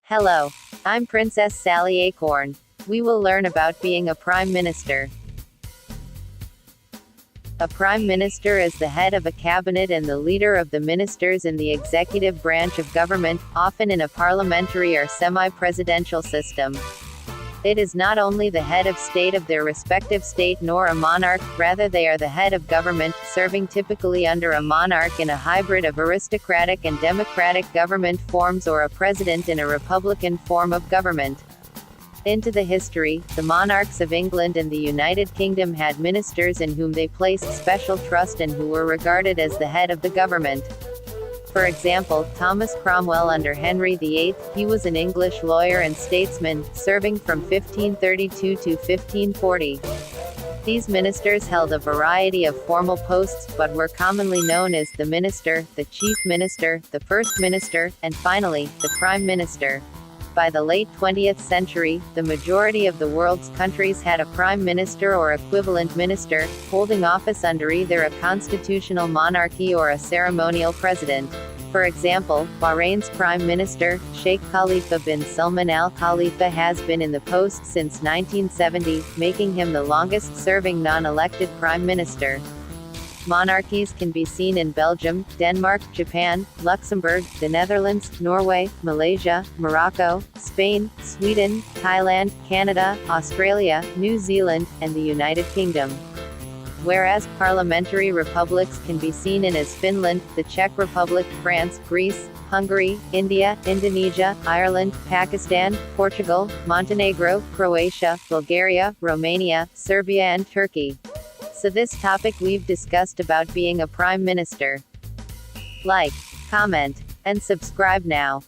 Hello. I'm Princess Sally Acorn. We will learn about being a Prime Minister. A Prime Minister is the head of a cabinet and the leader of the ministers in the executive branch of government, often in a parliamentary or semi-presidential system. It is not only the head of state of their respective state nor a monarch, rather they are the head of government, serving typically under a monarch in a hybrid of aristocratic and democratic government forms or a president in a republican form of government. Into the history, the monarchs of England and the United Kingdom had ministers in whom they placed special trust and who were regarded as the head of the government. For example, Thomas Cromwell under Henry VIII, he was an English lawyer and statesman, serving from 1532 to 1540. These ministers held a variety of formal posts, but were commonly known as the minister, the chief minister, the first minister, and finally, the prime minister. By the late 20th century, the majority of the world's countries had a prime minister or equivalent minister, holding office under either a constitutional monarchy or a ceremonial president. For example, Bahrain's prime minister, Sheikh Khalifa bin Salman Al Khalifa, has been in the post since 1970, making him the longest-serving non-elected prime minister. Monarchies can be seen in Belgium, Denmark, Japan, Luxembourg, the Netherlands, Norway, Malaysia, Morocco, Spain, Sweden, Thailand, Canada, Australia, New Zealand, and the United Kingdom. Whereas parliamentary republics can be seen in as Finland, the Czech Republic, France, Greece, Hungary, India, Indonesia, Ireland, Pakistan, Portugal, Montenegro, Croatia, Bulgaria, Romania, Serbia and Turkey. So this topic we've discussed about being a prime minister. Like, comment, and subscribe now.